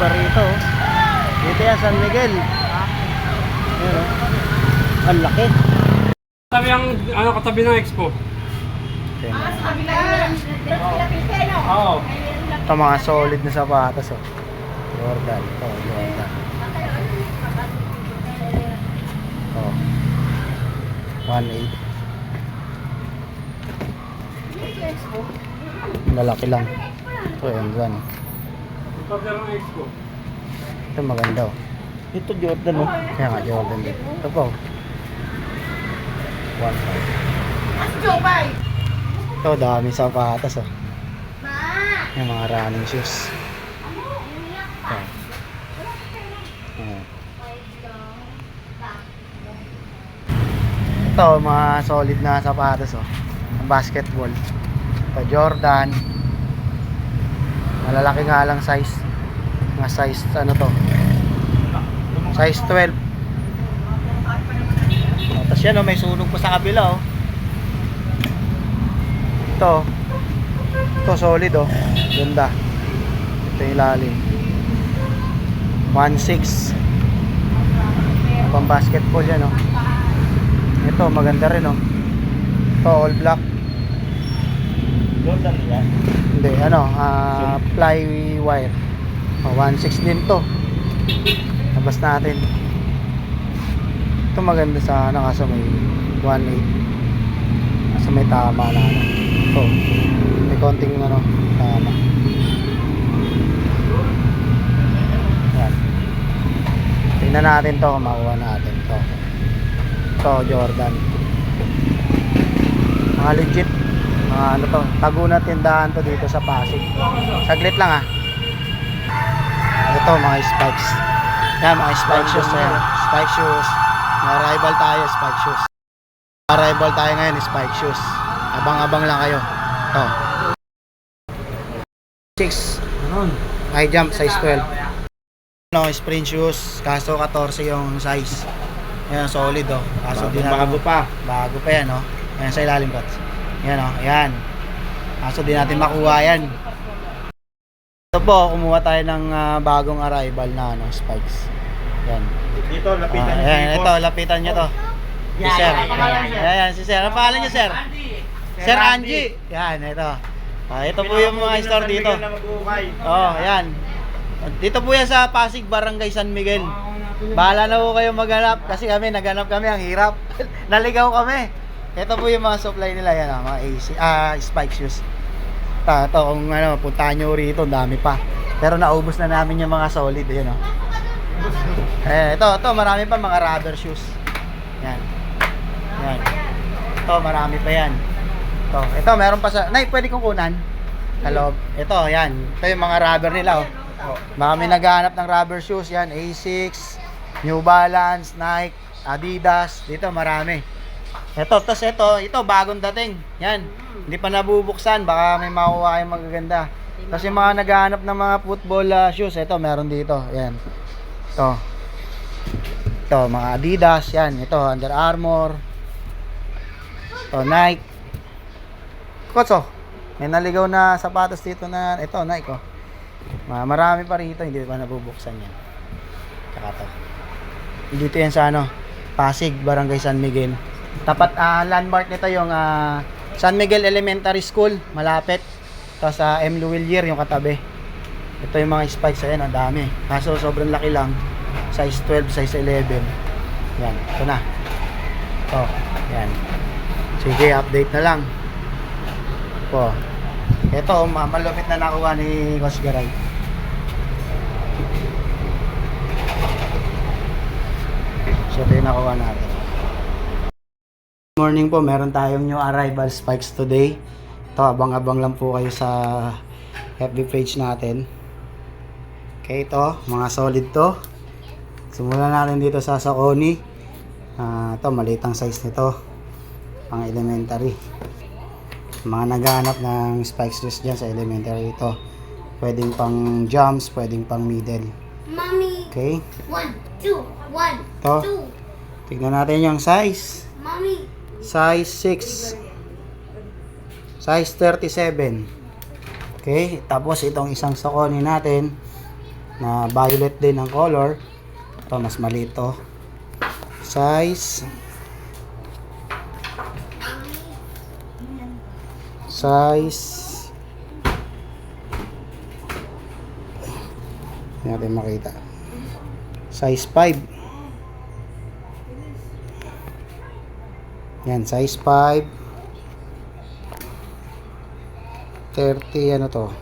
pa rito. Dito yan, San Miguel. Ayan, oh. Ang laki. Katabi ang, katabi ng expo. Ayan. Sa kabila ng Pilipino. Oo. Ito mga solid na sapatos, oh. Jordan. Ito, Jordan. Oh. 1.8. Lalaki lang. Ito, yan. Katabi ng expo. Ito maganda, oh. Ito Jordan, oh. Kaya nga Jordan din. Ito po. 1.5. Mas Jopay. Ito, dami sapatos, oh. Ma. Yung mga running shoes. Ito. Ayan. Ito, mga solid na sapatos, oh. Ang basketball. Ito, Jordan. Malalaki nga lang size. Mga size, ano to? Size 12. Oh, tapos yan, oh, may sunog pa sa kabila, oh. Ito solid, oh. Ganda. Ito yung ilalim. 1.6. Pang basketball yan, oh. Ito maganda rin, oh. Ito all black. Jordan yan. Hindi, fly wire. Oh, 1.6 din to. Labas natin. Ito maganda sa kaso may 1.8. Kaso may tama na, Ito. May konting tama. Yan. Tingnan natin to kung makuha natin to. Ito, Jordan. Mga legit. Mga Taguna tindahan to dito sa Pasig. Saglit lang, ah. Ito, mga spikes. Yan, mga spike shoes. Ayan. Spike shoes. Arrival tayo, spike shoes. Arrival tayo ngayon, spike shoes. Abang-abang lang kayo. Ito. 6. High jump, size 12. Sprint shoes. Kaso 14 yung size. Ayan, solid, oh. Kaso Bago pa. Bago pa yan, oh. Ayan, sa ilalim, Kats. Ayan, oh. Ayan. Kaso di natin makuha yan. Ito po, kumuha tayo ng bagong arrival na spikes. Yan. Dito, lapitan niyo. Ayan, ito, lapitan nyo to. Si Sir. Ayan, si Sir. Ang pangalan nyo, Sir? Sir Angie. Yan, ito. Ito po yung mga store dito. Oh, ayan. Dito po yan sa Pasig, Barangay San Miguel. Bahala na po kayo maghanap kasi naghanap kami, ang hirap. Naligaw kami. Ito po yung mga supply nila, yan, mga AC, spike shoes. Ito, kung puntahan nyo rito, dami pa. Pero naubos na namin yung mga solid, yun, oh. Ito, marami pa mga rubber shoes. Yan. Yan. Ito, marami pa yan. Ito, meron pa sa, Nay, pwede kong kunan? Hello. Ito, yan. Ito yung mga rubber nila, oh. Baka may naghahanap ng rubber shoes, yan. Asics, New Balance, Nike, Adidas. Dito, marami. Ito, bagong dating. Yan. Hindi pa nabubuksan, baka may makuha yung magaganda. Kasi mga naghahanap ng mga football shoes, ito meron dito. Yan. Ito, mga Adidas, yan. Ito, Under Armour. Ito, Nike. Kotso, may naligaw na sapatos dito na, ito, Nike, oh. Marami pa rito, hindi pa nabubuksan yan. Tsaka to. Dito yan sa Pasig, Barangay San Miguel. Tapat landmark nito yung San Miguel Elementary School, malapit. Tapos M. Luwilier yung katabi. Ito yung mga spikes, ayan, ang dami. Kaso sobrang laki lang. Size 12, size 11. Yan, ito na. Ito, yan. Sige, update na lang. Ito, malupit na nakuha ni Coach Garay. So, ito yung nakuha natin. Good morning po, meron tayong new arrival spikes today. Ito, abang-abang lang po kayo sa FB page natin. Okay, ito, mga solid to. Simulan natin dito sa Saucony. Ito, maliit ang size nito. Pang elementary. Mga naghahanap ng spikes shoes dyan sa elementary ito. Pwedeng pang jumps, pwedeng pang middle. Mommy. Okay. 1, 2, 1, Ito. 2. Tignan natin yung size. Mommy. Size 6. Size 37. Okay, tapos itong isang Saucony natin. na violet din ang color. Ito mas maliit to. Size hindi natin makita. Size 5. Yan, size 5. 30 ano to?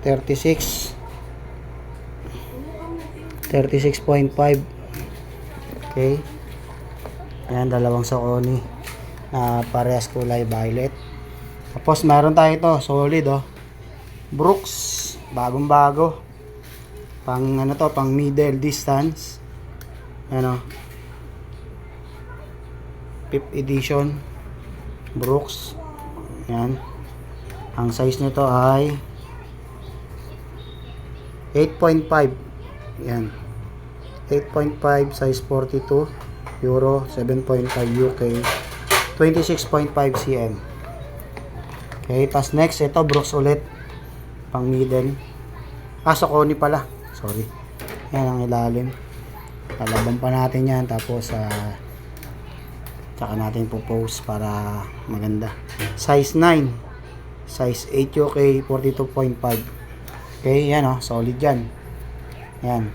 36. 36.5. Okay. Ayan, dalawang Saucony na parehas kulay violet. Tapos meron tayo ito, solid oh. Brooks, bagong bago. Pang ano to, pang middle distance. Ano? 5th edition. Brooks. Yan. Ang size nito ay 8.5. Yan. 8.5 size 42 euro, 7.5 UK, 26.5 cm. Okay, tas next ito Brooks ulit. Pang middle. Saucony pala. Sorry. Yan ang ilalim. Lalaban pa natin yan tapos tsaka natin po-post para maganda. Size 9. Size 8 UK, 42.5. Okay, yan oh, solid yan. Yan.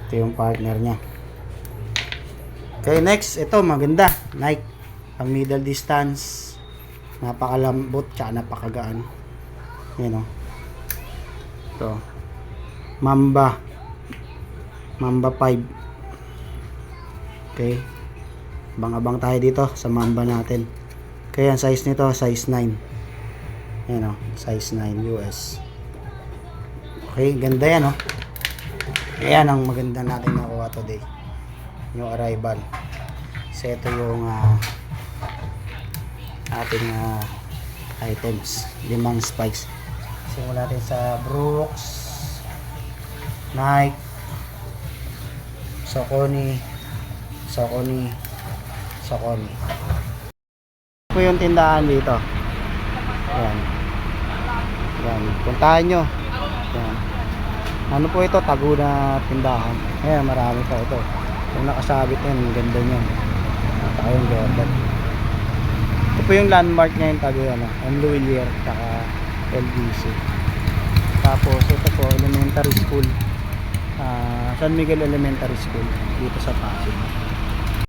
Ito yung partner niya. Okay, next, ito maganda. Nike, pang middle distance. Napakalambot, tsaka napakagaan. Yan oh. Ito. Mamba 5. Okay. Abang-abang tayo dito sa Mamba natin. Kaya ang size nito, size 9. Yan oh, size 9 US. Okay, ganda yan oh. Ayan ang maganda natin nakuha today. Yung arrival. So ito yung ating items. 5 spikes. Simula natin sa Brooks, Nike, Saucony. Ito yung tindahan dito. Ayan. Ayan. Puntahan nyo. Ayan. Ano po ito? Tago na tindahan. Ayan, marami pa ito. Yung nakasabit yan, ang ganda niyan. Saka yung Jordan. Ito po yung landmark niya yung tago yan. Enluilier, saka LBC. Tapos ito po, elementary school. San Miguel Elementary School dito sa Pasig.